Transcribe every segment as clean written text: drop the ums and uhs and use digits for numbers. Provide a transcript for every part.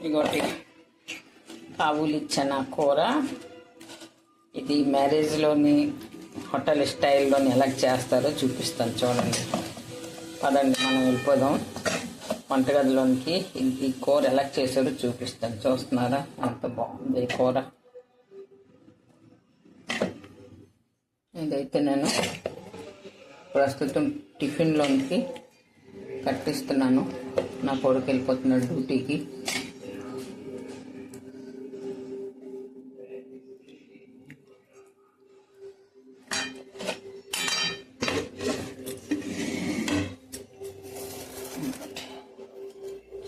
ఇంకోటి కాబూలి చనా కూర. ఇది మ్యారేజ్లోని హోటల్ స్టైల్లోని ఎలా చేస్తారో చూపిస్తాను, చూడండి. పదండి మనం వెళ్ళిపోదాం వంటగదిలోనికి. ఈ కూర ఎలా చేసారో చూపిస్తాను. చూస్తున్నారా ఎంత బాగుంది ఈ కూర. ఇదైతే నేను ప్రస్తుతం టిఫిన్లోనికి కట్టిస్తున్నాను. నా కొడుకు వెళ్ళిపోతున్నాడు డ్యూటీకి.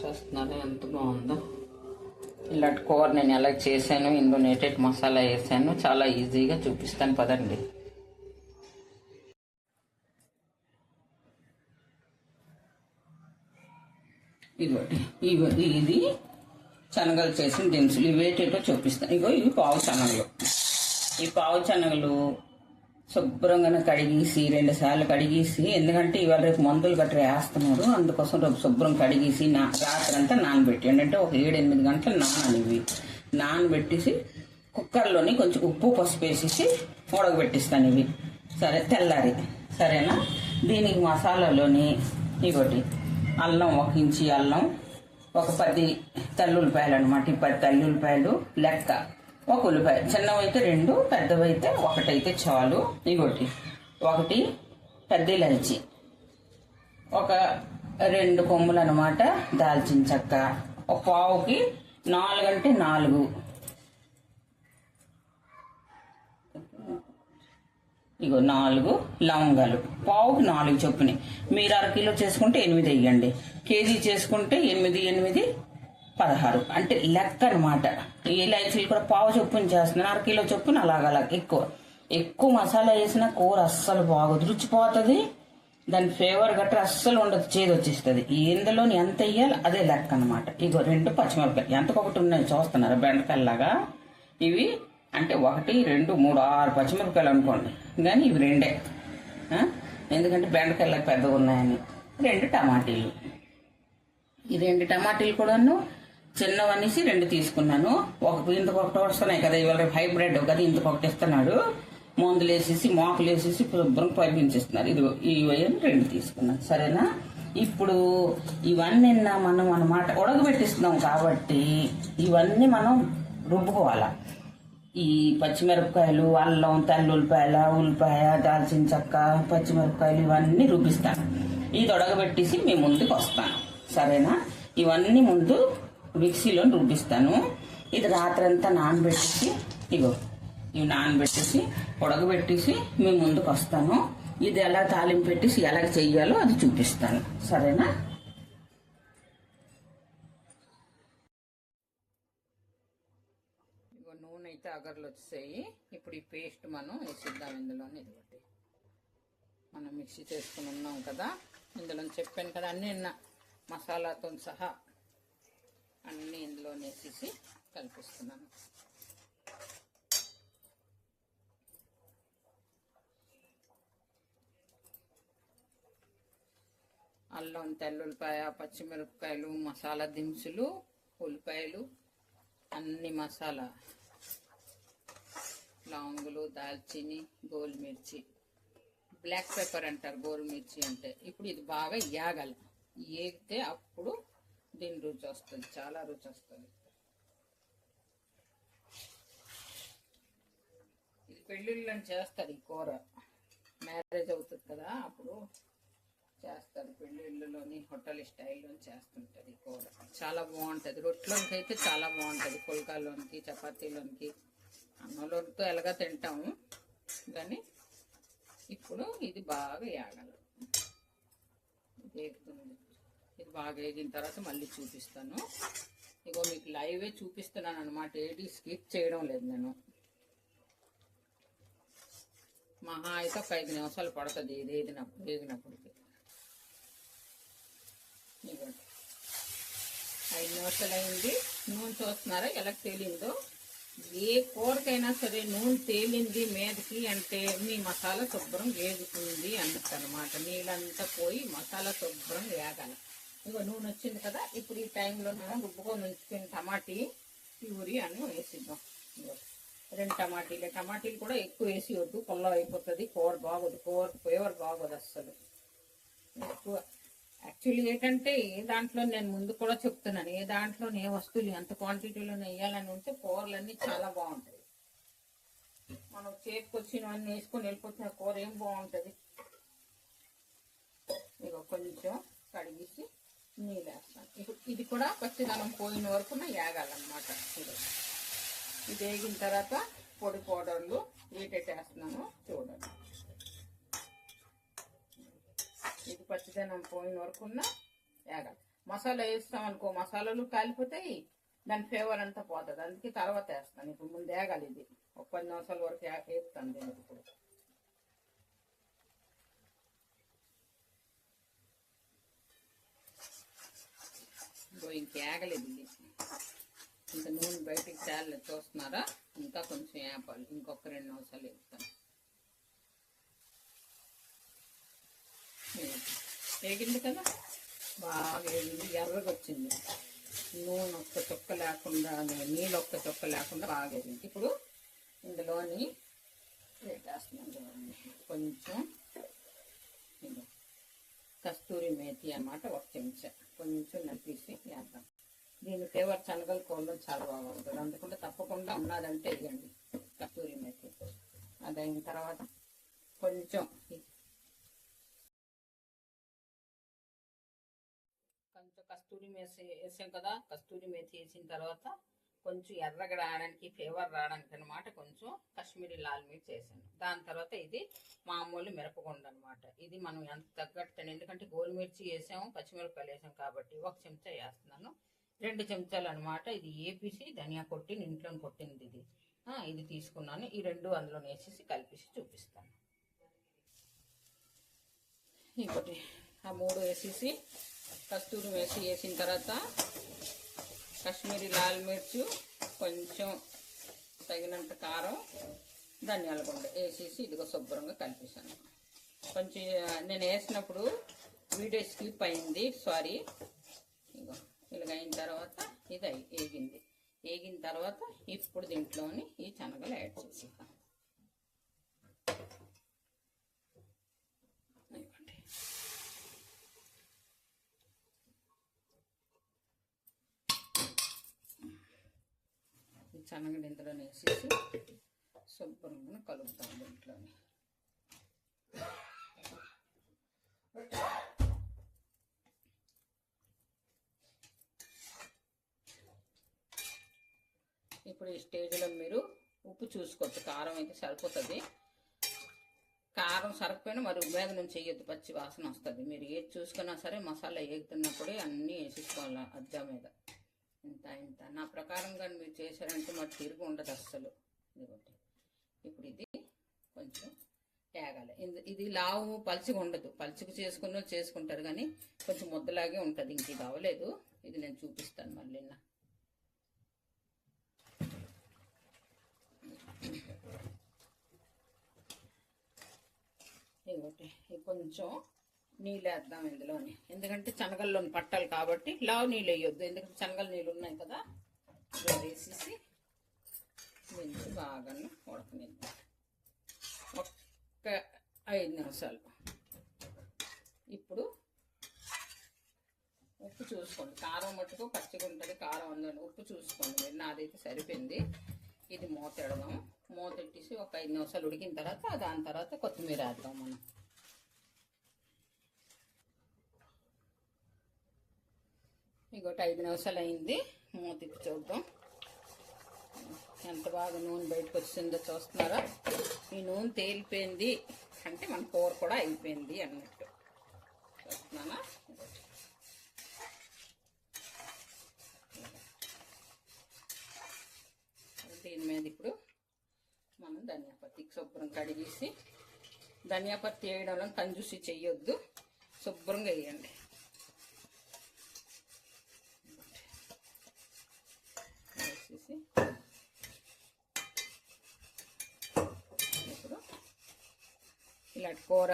చూస్తున్నారా ఎంత బాగుందో. ఇలాంటి కూర నేను ఎలా చేశాను, ఇందులో నేటెడ్ మసాలా వేసాను, చాలా ఈజీగా చూపిస్తాను పదండి. ఇది శనగలు చేసిన దినుసులు. ఇవి వేటేటో చూపిస్తాను. ఇవి పావు శనగలు. ఈ పావు శనగలు శుభ్రంగా కడిగేసి 2 సార్లు కడిగేసి, ఎందుకంటే ఇవాళ రేపు మందులు గట్రా వేస్తున్నారు, అందుకోసం రేపు శుభ్రం కడిగేసి రాత్రి అంతా నానబెట్టి, ఏంటంటే ఒక 7-8 గంటలు నానాలి. ఇవి నానబెట్టేసి కుక్కర్లోని కొంచెం ఉప్పు పసుపు వేసేసి ఉడకబెట్టిస్తాను ఇవి. సరే, తెల్లారి. సరేనా. దీనికి మసాలాలోని ఇగోటి అల్లం, 1 ఇంచి అల్లం, ఒక 10 తెల్లుల్లిపాయలు అనమాట. ఈ 10 తెల్లుల్లిపాయలు లెక్క. 1 ఉల్లిపాయ, చిన్నవైతే 2, పెద్దవైతే 1 అయితే చాలు. ఇంకోటి 1 పెద్ద ఇలాచి, ఒక 2 కొమ్ములు అనమాట దాల్చిన చెక్క, ఒక పావుకి 4 అంటే 4 4 లవంగాలు, పావుకి 4 చొప్పుని. మీరు 1/2 కిలో చేసుకుంటే 8 వేయండి, కేజీ చేసుకుంటే 8 16 అంటే లెక్క అనమాట. ఈ ఇలాచీలు కూడా పావు చొప్పున చేస్తున్నాను, 1/2 కిలో చొప్పున. అలాగ ఎక్కువ మసాలా వేసిన కూర అస్సలు బాగోదు, రుచిపోతుంది. దాని ఫ్లేవర్ గట్రా అస్సలు ఉండదు, చేదు వచ్చేస్తుంది. ఇందులోని ఎంత వేయాలి అదే లెక్క అనమాట. 2 పచ్చిమిరపకాయలు, ఎంతకొకటి ఉన్నాయి చూస్తున్నారా, బెండకాయలాగా. ఇవి అంటే 1, 2, 3, 6 పచ్చిమిరపకాయలు అనుకోండి, కానీ ఇవి 2. ఎందుకంటే బెండకాయలకు పెద్దగా ఉన్నాయని. 2 టమాటీలు. ఈ 2 టమాటీలు కూడాను చిన్నవనేసి 2 తీసుకున్నాను. ఇంతకొకటి వస్తున్నాయి కదా, ఇవాళ హైబ్రిడ్ కదా, ఇంతకొకటి ఇస్తున్నాడు. మందులు వేసేసి మోకలు వేసేసి శుభ్రం పరిపించేస్తున్నారు. ఇవి 2 తీసుకున్నాను. సరేనా. ఇప్పుడు ఇవన్నీ మనం అన్నమాట ఉడకబెట్టిస్తున్నాం కాబట్టి ఇవన్నీ మనం రుబ్బుకోవాలా. ఈ పచ్చిమిరపకాయలు, అల్లం, తెల్లుల్లిపాయల, ఉల్లిపాయ, దాల్చిన చెక్క, పచ్చిమిరపకాయలు ఇవన్నీ రుబ్బిస్తాను. ఇది ఉడకబెట్టేసి మీ ముందుకు వస్తాను. సరేనా. ఇవన్నీ ముందు మిక్సీలో రుబ్బిస్తాను. ఇది రాత్రంతా నానబెట్టేసి ఇవి నానబెట్టేసి ఉడకబెట్టేసి మీ ముందుకు వస్తాను. ఇది ఎలా తాలింపు పెట్టేసి ఎలా చెయ్యాలో అది చూపిస్తాను. సరేనా. నూనె అయితే అగర్లు వచ్చేసాయి. ఇప్పుడు ఈ పేస్ట్ మనం వేసిద్దాం ఇందులోనే. ఇదిగోటి మనం మిక్సీ చేసుకుని ఉన్నాం కదా, ఇందులో చెప్పాను కదా అన్నీ మసాలాతో సహా అన్నీ ఇందులో వేసేసి కలిపిస్తున్నాను. అల్లం, తెల్లుల్లిపాయ, పచ్చిమిరపకాయలు, మసాలా దినుసులు, ఉల్లిపాయలు, అన్ని మసాలా, లవంగులు, దాల్చిని, గోల్మిర్చి, బ్లాక్ పెప్పర్ అంటారు గోల్మిర్చి అంటే. ఇప్పుడు ఇది బాగా యాగాలి. ఏగితే అప్పుడు దీని రుచి వస్తుంది, చాలా రుచి వస్తుంది. ఇది పెళ్ళిళ్ళని చేస్తారు ఈ కూర. మ్యారేజ్ అవుతుంది కదా, అప్పుడు చేస్తారు. పెళ్ళిళ్ళలోని హోటల్ స్టైల్లో చేస్తుంటుంది ఈ కూర. చాలా బాగుంటుంది. రొట్టెలోనికి అయితే చాలా బాగుంటుంది, పుల్కాల్లోనికి, చపాతీలోనికి, అన్నంలోనితో ఎలాగా తింటాము. కానీ ఇప్పుడు ఇది బాగా యాగాలి. వేగుతుంది. ఇది బాగా వేగిన తర్వాత మళ్ళీ చూపిస్తాను. మీకు లైవే చూపిస్తున్నాను అనమాట, ఏది స్కిప్ చేయడం లేదు నేను. మహా అయితే ఒక 5 నిమిషాలు పడుతుంది ఇది వేగినప్పటికి. 5 నిమిషాలు అయింది. నూనె చూస్తున్నారా ఎలా తేలిందో. ఏ కూరకైనా సరే నూనె తేలింది మీదకి అంటే మీ మసాలా శుభ్రం వేగుతుంది అన్నట్టు అనమాట. నీళ్ళంతా పోయి మసాలా శుభ్రం వేగాలి. ఇగో నూనె వచ్చింది కదా. ఇప్పుడు ఈ టైంలో మనం రుబ్బుకొని ఉంచుకుని టమాటీ ప్యూరీ అని వేసిద్దాం. ఇగో 2 టమాటీలు కూడా ఎక్కువ వేసి వద్దు, పుల్ల అయిపోతుంది, కూర బాగోదు, ఫ్లేవర్ బాగోదు అస్సలు. ఎక్కువ యాక్చువల్లీ ఏంటంటే ఏ దాంట్లో నేను ముందు కూడా చెప్తున్నాను, ఏ దాంట్లో ఏ వస్తువులు ఎంత క్వాంటిటీలో వేయాలని ఉంటే కూరలన్నీ చాలా బాగుంటాయి. మనం చేతికి వచ్చినవన్నీ వేసుకొని వెళ్ళిపోతున్న కూర ఏం బాగుంటుంది. ఇక కొంచెం కడిగేసి నీళ్ళు వేస్తాను. ఇప్పుడు ఇది కూడా పచ్చిదనం పోయిన వరకు వేగాలన్నమాట. ఇది వేగిన తర్వాత పొడి పౌడర్లు వీటేసేస్తున్నాను చూడండి. ఇది పచ్చిదనం పోయిన వరకు వేగాలి. మసాలా వేస్తాం అనుకో, మసాలాలు కాలిపోతాయి, దాని ఫ్లేవర్ అంతా పోతుంది. అందుకే తర్వాత వేస్తాను. ఇప్పుడు ముందు వేగాలి. ఇది ఒక 10 నిమిషాల వరకు వేస్తాను దీనికి. ఇప్పుడు ఇంకేగలేదు ఇది, ఇంకా నూనె బయటికి చాలేదు చూస్తున్నారా. ఇంకా కొంచెం వేపాలి, ఇంకొక 2 నిమిషాలు వేస్తాను. వేగింది కదా, బాగా వేగింది, ఎర్రగా వచ్చింది. నూనె ఒక్క చుక్క లేకుండా, నీళ్ళు ఒక్క చుక్క లేకుండా బాగా వేగింది. ఇప్పుడు ఇందులోని వేసేస్తున్నాను కొంచెం కస్తూరి మేతి అన్నమాట, 1 చెంచా కొంచెం నలిపేసి వేద్దాం. దీని ఫ్లేవర్ శనగల కూరలో చాలా బాగుంటుంది. అందుకుంటే తప్పకుండా ఉన్నదంటే వేయండి కస్తూరి మేతి. అది అయిన తర్వాత కొంచెం కస్తూరి మేతి వేసాం కదా. కస్తూరి మేతి వేసిన తర్వాత కొంచెం ఎర్రగా రావడానికి, ఫ్లేవర్ రావడానికి అనమాట కొంచెం కాశ్మీరీ లాల్ మిర్చి వేసాను. దాని తర్వాత ఇది మామూలు మిరపగుండ అనమాట. ఇది మనం ఎంత తగ్గట్టు, ఎందుకంటే గోలు మిర్చి వేసాము, పచ్చిమిరపకాయలు వేసాం కాబట్టి 1 చెంచా వేస్తున్నాను. 2 చెంచాలు అనమాట. ఇది ఏపీసి ధనియా కొట్టి ఇంట్లో కొట్టింది. ఇది తీసుకున్నాను. ఈ 2 అందులో వేసేసి కలిపేసి చూపిస్తాను. ఇంకోటి ఆ 3 వేసేసి కస్తూరి మేతి వేసిన తర్వాత కాశ్మీరీ లాల్ మిర్చి, కొంచెం తగినంత కారం, ధనియాల గుండ వేసేసి ఇదిగో శుభ్రంగా కలిపేసాను. కొంచెం నేను వేసినప్పుడు వీడియో స్కిప్ అయింది, సారీ. ఇదిగో ఇలాగ అయిన తర్వాత ఇది వేగింది. వేగిన తర్వాత ఇప్పుడు దీంట్లోని ఈ శనగలు యాడ్ చేసేద్దాం. శనగలు ఇందులో వేసేసి శుభ్రంగా కలుపుతాం దీంట్లోని. ఇప్పుడు ఈ స్టేజ్లో మీరు ఉప్పు చూసుకోవచ్చు. కారం అయితే సరిపోతుంది. కారం సరిపోయినా మరి మీద నుంచి వేయద్దు, పచ్చి వాసన వస్తుంది. మీరు ఏది చూసుకున్నా సరే మసాలా వేగుతున్నప్పుడే అన్నీ వేసేసుకోవాలి అజ్జా మీద. ఇంత నా ప్రకారంగా మీరు చేశారంటే మరి తిరిగి ఉండదు అస్సలు. ఇదిగోటి ఇప్పుడు ఇది కొంచెం వేగాలి. ఇది లావు పలుచగా ఉండదు. పలుచగా చేసుకున్న చేసుకుంటారు కానీ కొంచెం ముద్దలాగే ఉంటుంది. ఇంక ఇది అవ్వలేదు. ఇది నేను చూపిస్తాను మళ్ళీ. ఇదిగోటి కొంచెం నీళ్ళు వేద్దాం ఇందులోని, ఎందుకంటే శనగల్లోని పట్టాలి కాబట్టి. లావు నీళ్ళు వేయొద్దు, ఎందుకంటే శనగల నీళ్ళు ఉన్నాయి కదా. ఇలా వేసేసి దీన్ని బాగా ఉడకనిద్దాం ఒక్క 5 నిమిషాలు. ఇప్పుడు ఉప్పు చూసుకోండి. కారం మట్టుకు పచ్చిగా ఉంటుంది, కారం ఉందని ఉప్పు చూసుకోండి మీరు. నాదైతే సరిపోయింది. ఇది మూత ఎడదాం. మూత పెట్టేసి ఒక 5 నిమిషాలు ఉడికిన తర్వాత దాని తర్వాత కొత్తిమీర వేద్దాం మనం. ఇంకోటి 5 నిమిషాలు అయింది. మూత ఇప్పి చూద్దాం ఎంత బాగా నూనె బయటకు వచ్చిందో చూస్తున్నారా. ఈ నూనె తేలిపోయింది అంటే మన కూర కూడా అయిపోయింది అన్నట్టు. చూస్తున్నానా. దీని మీద ఇప్పుడు మనం ధనియాపత్తి శుభ్రం కడిగేసి, ధనియాపత్తి వేయడంలో కంజూసి చెయ్యొద్దు, శుభ్రంగా వేయండి. వేసేసి ఇప్పుడు ఇలాంటి కూర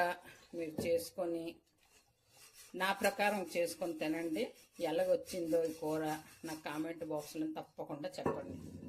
మీరు చేసుకొని నా ప్రకారం చేసుకొని తినండి. ఎలాగొచ్చిందో ఈ కూర నాకు కామెంట్ బాక్స్లో తప్పకుండా చెప్పండి.